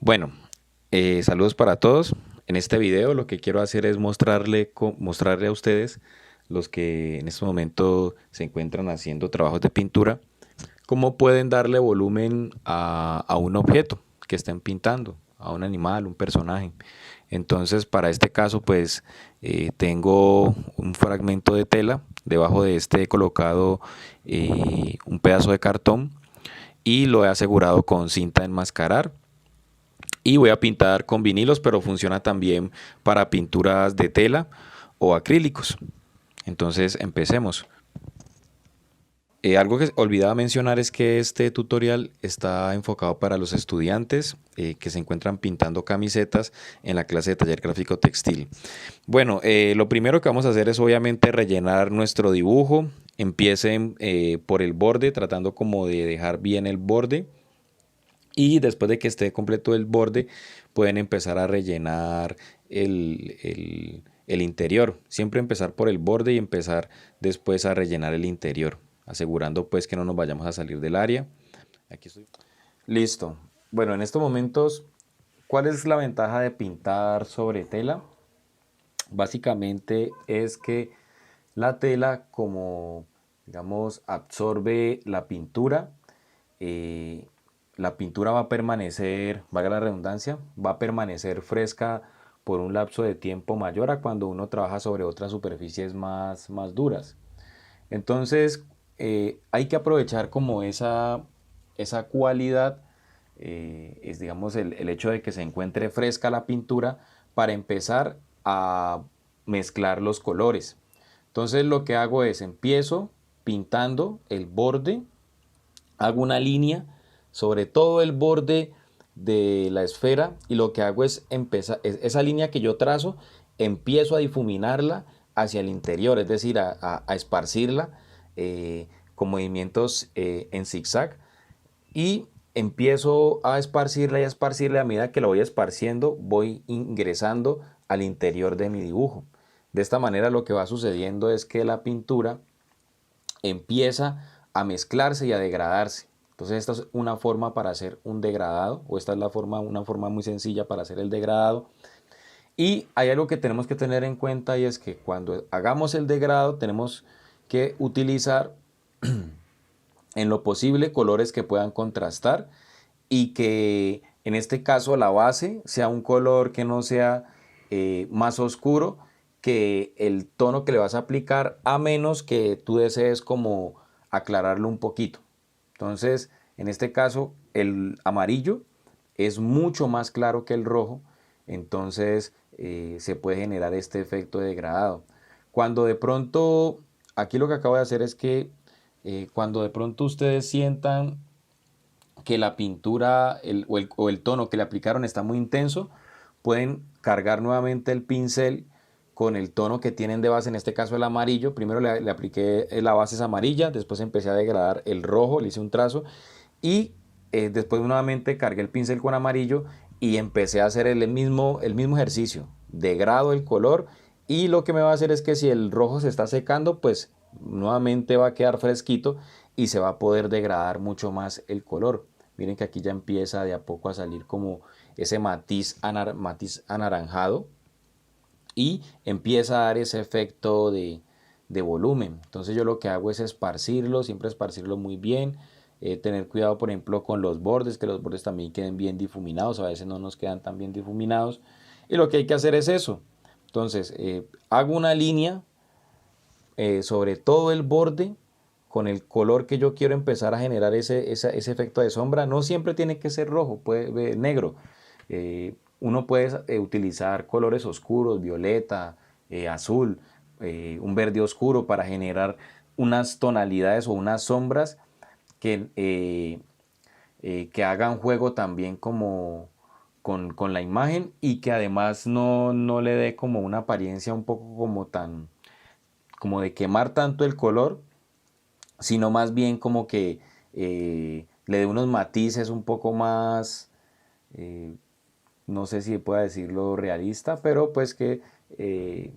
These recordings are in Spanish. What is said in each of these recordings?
Bueno, saludos para todos. En este video lo que quiero hacer es mostrarle a ustedes, los que en este momento se encuentran haciendo trabajos de pintura, cómo pueden darle volumen a un objeto que estén pintando, a un animal, un personaje. Entonces, para este caso, pues tengo un fragmento de tela. Debajo de este he colocado un pedazo de cartón y lo he asegurado con cinta enmascarar. Y voy a pintar con vinilos, pero funciona también para pinturas de tela o acrílicos. Entonces empecemos. Algo que olvidaba mencionar es que este tutorial está enfocado para los estudiantes que se encuentran pintando camisetas en la clase de taller gráfico textil. Bueno, lo primero que vamos a hacer es obviamente rellenar nuestro dibujo. Empiecen por el borde, tratando como de dejar bien el borde. Y después de que esté completo el borde, pueden empezar a rellenar el interior. Siempre empezar por el borde y empezar después a rellenar el interior, asegurando pues que no nos vayamos a salir del área. Aquí estoy. Listo. Bueno, en estos momentos, ¿cuál es la ventaja de pintar sobre tela? Básicamente es que la tela, como digamos, absorbe eh, la pintura va a permanecer, valga la redundancia, va a permanecer fresca por un lapso de tiempo mayor a cuando uno trabaja sobre otras superficies más duras. Entonces, hay que aprovechar como esa cualidad, es digamos el hecho de que se encuentre fresca la pintura para empezar a mezclar los colores. Entonces lo que hago es empiezo pintando el borde, hago una línea sobre todo el borde de la esfera y lo que hago es empezar, esa línea que yo trazo, empiezo a difuminarla hacia el interior, es decir, a esparcirla con movimientos en zigzag y empiezo a esparcirla y a esparcirla. A medida que la voy esparciendo, voy ingresando al interior de mi dibujo. De esta manera lo que va sucediendo es que la pintura empieza a mezclarse y a degradarse. Entonces esta es una forma para hacer un degradado, o esta es una forma muy sencilla para hacer el degradado. Y hay algo que tenemos que tener en cuenta y es que cuando hagamos el degradado tenemos que utilizar en lo posible colores que puedan contrastar y que en este caso la base sea un color que no sea más oscuro que el tono que le vas a aplicar, a menos que tú desees como aclararlo un poquito. Entonces, en este caso, el amarillo es mucho más claro que el rojo, entonces se puede generar este efecto de degradado. Cuando de pronto, aquí lo que acabo de hacer es que cuando de pronto ustedes sientan que la pintura o el tono que le aplicaron está muy intenso, pueden cargar nuevamente el pincel con el tono que tienen de base, en este caso el amarillo. Primero le apliqué la base es amarilla, después empecé a degradar el rojo, le hice un trazo y después nuevamente cargué el pincel con amarillo y empecé a hacer el mismo ejercicio. Degrado el color y lo que me va a hacer es que si el rojo se está secando, pues nuevamente va a quedar fresquito y se va a poder degradar mucho más el color. Miren que aquí ya empieza de a poco a salir como ese matiz anaranjado y empieza a dar ese efecto de volumen. Entonces yo lo que hago es esparcirlo, siempre esparcirlo muy bien, tener cuidado por ejemplo con los bordes, que los bordes también queden bien difuminados, a veces no nos quedan tan bien difuminados. Y lo que hay que hacer es eso. Entonces hago una línea sobre todo el borde con el color que yo quiero empezar a generar ese efecto de sombra. No siempre tiene que ser rojo, puede negro. Uno puede utilizar colores oscuros, violeta, azul, un verde oscuro para generar unas tonalidades o unas sombras que hagan juego también como con la imagen y que además no le dé como una apariencia un poco como tan, como de quemar tanto el color, sino más bien como que le dé unos matices un poco más, eh, no sé si pueda decirlo realista, pero pues que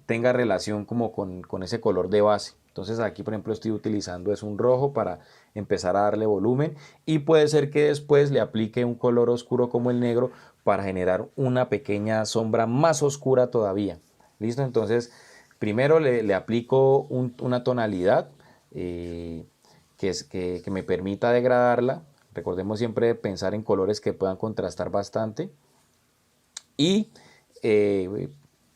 tenga relación como con ese color de base. Entonces aquí, por ejemplo, estoy utilizando es un rojo para empezar a darle volumen, y puede ser que después le aplique un color oscuro como el negro para generar una pequeña sombra más oscura todavía. ¿Listo? Entonces, primero le aplico una tonalidad que me permita degradarla. Recordemos siempre pensar en colores que puedan contrastar bastante. Y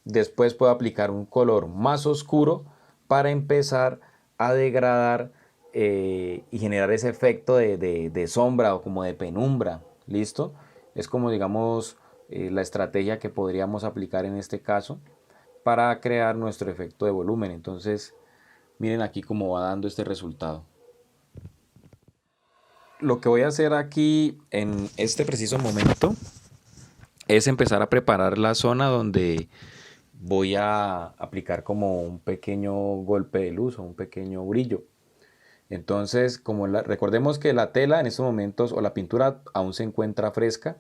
después puedo aplicar un color más oscuro para empezar a degradar y generar ese efecto de sombra o como de penumbra. ¿Listo? Es como, digamos, la estrategia que podríamos aplicar en este caso para crear nuestro efecto de volumen. Entonces, miren aquí cómo va dando este resultado. Lo que voy a hacer aquí en este preciso momento es empezar a preparar la zona donde voy a aplicar como un pequeño golpe de luz o un pequeño brillo. Entonces, recordemos que la tela en estos momentos o la pintura aún se encuentra fresca.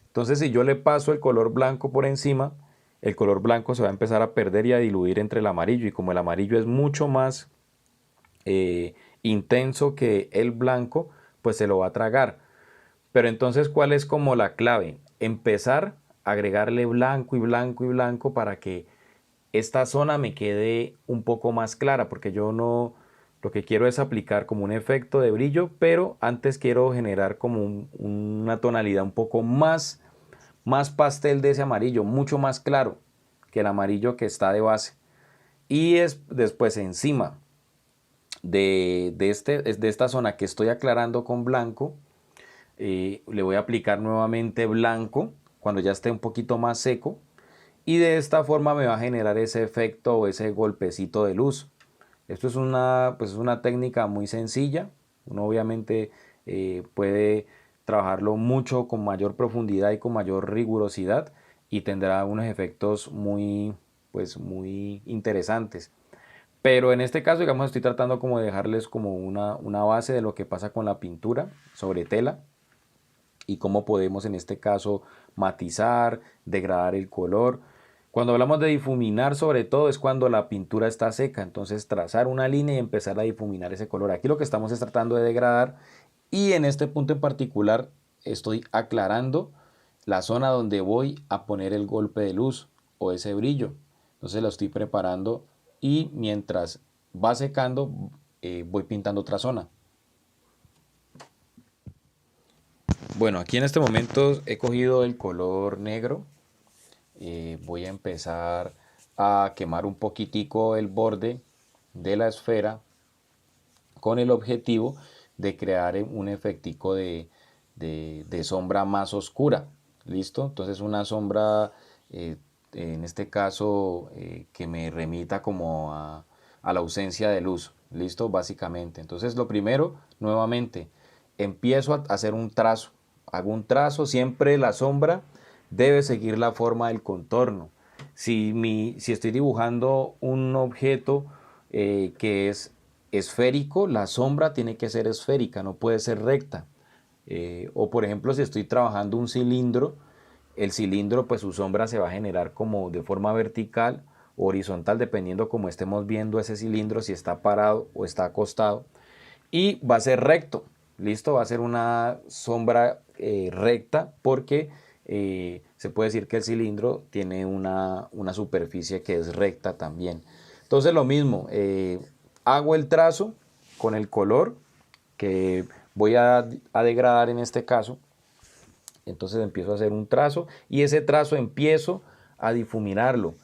Entonces, si yo le paso el color blanco por encima, el color blanco se va a empezar a perder y a diluir entre el amarillo. Y como el amarillo es mucho más intenso que el blanco, pues se lo va a tragar. Pero entonces, ¿cuál es como la clave? Empezar a agregarle blanco y blanco y blanco para que esta zona me quede un poco más clara, porque yo no, lo que quiero es aplicar como un efecto de brillo, pero antes quiero generar como una tonalidad un poco más pastel de ese amarillo, mucho más claro que el amarillo que está de base. Y después encima de esta zona que estoy aclarando con blanco, le voy a aplicar nuevamente blanco cuando ya esté un poquito más seco, y de esta forma me va a generar ese efecto o ese golpecito de luz. Esto es pues es una técnica muy sencilla. Uno obviamente puede trabajarlo mucho con mayor profundidad y con mayor rigurosidad, y tendrá unos efectos pues muy interesantes. Pero en este caso, digamos, estoy tratando como de dejarles como una base de lo que pasa con la pintura sobre tela y cómo podemos en este caso matizar, degradar el color. Cuando hablamos de difuminar, sobre todo es cuando la pintura está seca, entonces trazar una línea y empezar a difuminar ese color. Aquí lo que estamos es tratando de degradar, y en este punto en particular estoy aclarando la zona donde voy a poner el golpe de luz o ese brillo. Entonces lo estoy preparando, y mientras va secando voy pintando otra zona. Bueno, aquí en este momento he cogido el color negro. Voy a empezar a quemar un poquitico el borde de la esfera con el objetivo de crear un efectico de sombra más oscura. ¿Listo? Entonces una sombra, en este caso, que me remita como a la ausencia de luz. ¿Listo? Básicamente. Entonces lo primero, nuevamente, empiezo a hacer un trazo. Hago un trazo, siempre la sombra debe seguir la forma del contorno. Si estoy dibujando un objeto que es esférico, la sombra tiene que ser esférica, no puede ser recta. O por ejemplo, si estoy trabajando un cilindro, el cilindro, pues su sombra se va a generar como de forma vertical o horizontal, dependiendo cómo estemos viendo ese cilindro, si está parado o está acostado. Y va a ser recto, listo, va a ser una sombra recta, porque se puede decir que el cilindro tiene una superficie que es recta también. Entonces lo mismo, hago el trazo con el color que voy a degradar en este caso. Entonces empiezo a hacer un trazo, y ese trazo empiezo a difuminarlo.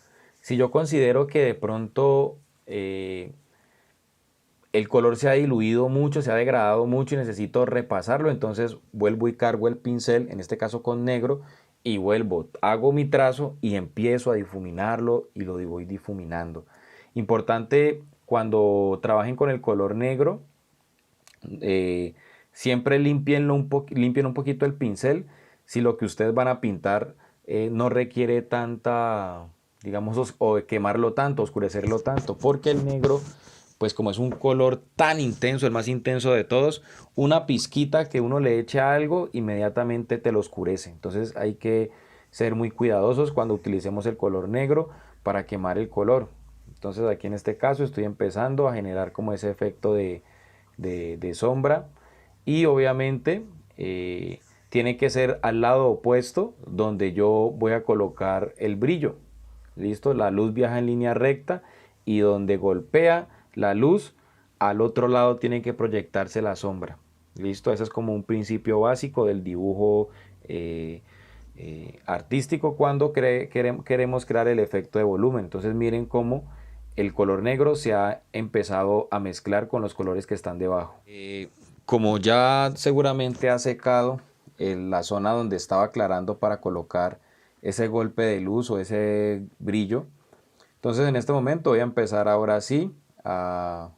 Si yo considero que de pronto el color se ha diluido mucho, se ha degradado mucho y necesito repasarlo, entonces vuelvo y cargo el pincel, en este caso con negro, y vuelvo, hago mi trazo y empiezo a difuminarlo y lo voy difuminando. Importante cuando trabajen con el color negro, siempre limpien un poquito el pincel si lo que ustedes van a pintar no requiere tanta, digamos, o quemarlo tanto, oscurecerlo tanto, porque el negro, pues como es un color tan intenso, el más intenso de todos, una pizquita que uno le eche a algo inmediatamente te lo oscurece. Entonces hay que ser muy cuidadosos cuando utilicemos el color negro para quemar el color. Entonces aquí en este caso estoy empezando a generar como ese efecto de sombra, y obviamente tiene que ser al lado opuesto donde yo voy a colocar el brillo. Listo, la luz viaja en línea recta y donde golpea la luz, al otro lado tiene que proyectarse la sombra. Listo, ese es como un principio básico del dibujo artístico cuando queremos crear el efecto de volumen. Entonces miren cómo el color negro se ha empezado a mezclar con los colores que están debajo. Como ya seguramente ha secado la zona donde estaba aclarando para colocar ese golpe de luz o ese brillo, entonces en este momento voy a empezar ahora sí a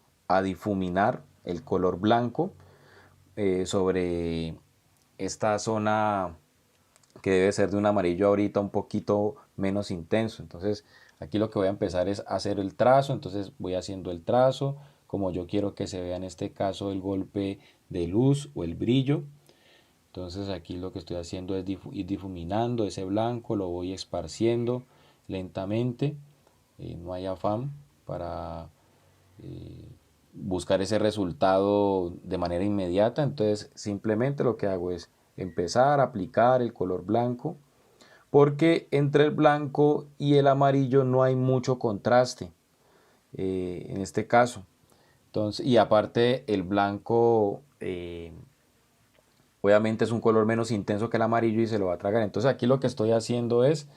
difuminar el color blanco sobre esta zona que debe ser de un amarillo ahorita un poquito menos intenso. Entonces aquí lo que voy a empezar es hacer el trazo. Entonces voy haciendo el trazo como yo quiero que se vea en este caso el golpe de luz o el brillo. Entonces aquí lo que estoy haciendo es ir difuminando ese blanco, lo voy esparciendo lentamente. No hay afán para buscar ese resultado de manera inmediata. Entonces simplemente lo que hago es empezar a aplicar el color blanco, porque entre el blanco y el amarillo no hay mucho contraste en este caso. Entonces, y aparte el blanco obviamente es un color menos intenso que el amarillo y se lo va a tragar. Entonces aquí lo que estoy haciendo es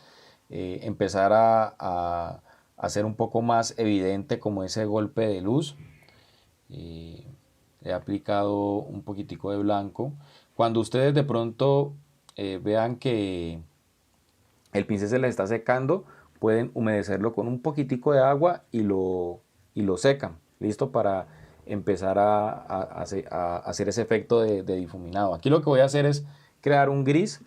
empezar a hacer un poco más evidente como ese golpe de luz. He aplicado un poquitico de blanco. Cuando ustedes de pronto vean que el pincel se les está secando, pueden humedecerlo con un poquitico de agua y lo secan. Listo, para empezar a hacer ese efecto de difuminado. Aquí lo que voy a hacer es crear un gris.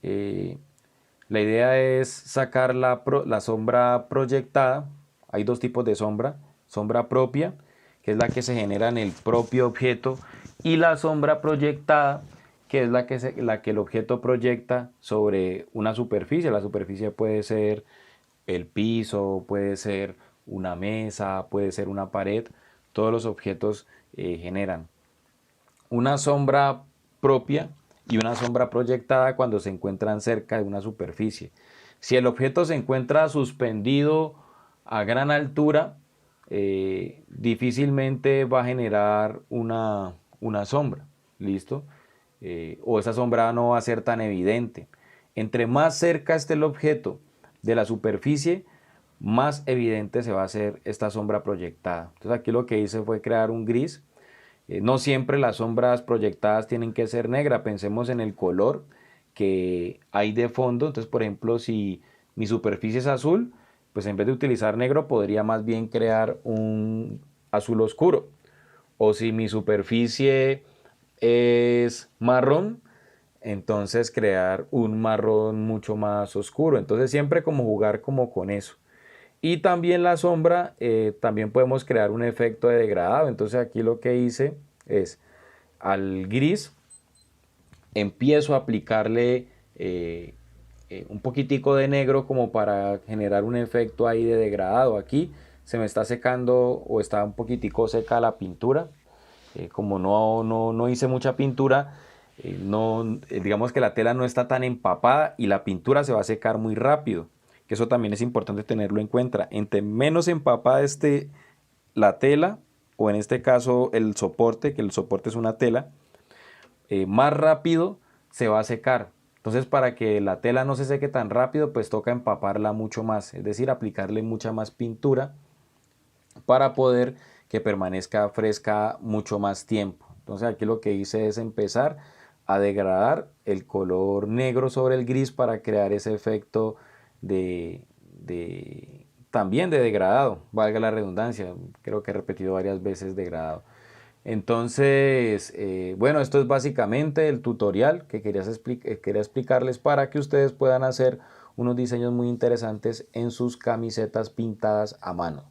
La idea es sacar la sombra proyectada. Hay dos tipos de sombra: sombra propia, que es la que se genera en el propio objeto, y la sombra proyectada, que es la que el objeto proyecta sobre una superficie. La superficie puede ser el piso, puede ser una mesa, puede ser una pared. Todos los objetos generan una sombra propia y una sombra proyectada cuando se encuentran cerca de una superficie. Si el objeto se encuentra suspendido a gran altura, difícilmente va a generar una sombra. ¿Listo? O esa sombra no va a ser tan evidente. Entre más cerca esté el objeto de la superficie, más evidente se va a hacer esta sombra proyectada. Entonces aquí lo que hice fue crear un gris. No siempre las sombras proyectadas tienen que ser negras. Pensemos en el color que hay de fondo. Entonces, por ejemplo, si mi superficie es azul, pues en vez de utilizar negro podría más bien crear un azul oscuro. O si mi superficie es marrón, entonces crear un marrón mucho más oscuro. Entonces siempre como jugar como con eso. Y también la sombra, también podemos crear un efecto de degradado. Entonces aquí lo que hice es al gris empiezo a aplicarle un poquitico de negro como para generar un efecto ahí de degradado. Aquí se me está secando o está un poquitico seca la pintura. Como no hice mucha pintura, digamos que la tela no está tan empapada y la pintura se va a secar muy rápido. Que eso también es importante tenerlo en cuenta. Entre menos empapada esté la tela, o en este caso el soporte, que el soporte es una tela, más rápido se va a secar. Entonces, para que la tela no se seque tan rápido, pues toca empaparla mucho más, es decir, aplicarle mucha más pintura para poder que permanezca fresca mucho más tiempo. Entonces aquí lo que hice es empezar a degradar el color negro sobre el gris para crear ese efecto también de degradado, valga la redundancia. Creo que he repetido varias veces degradado. Entonces, bueno, esto es básicamente el tutorial que quería explicarles para que ustedes puedan hacer unos diseños muy interesantes en sus camisetas pintadas a mano.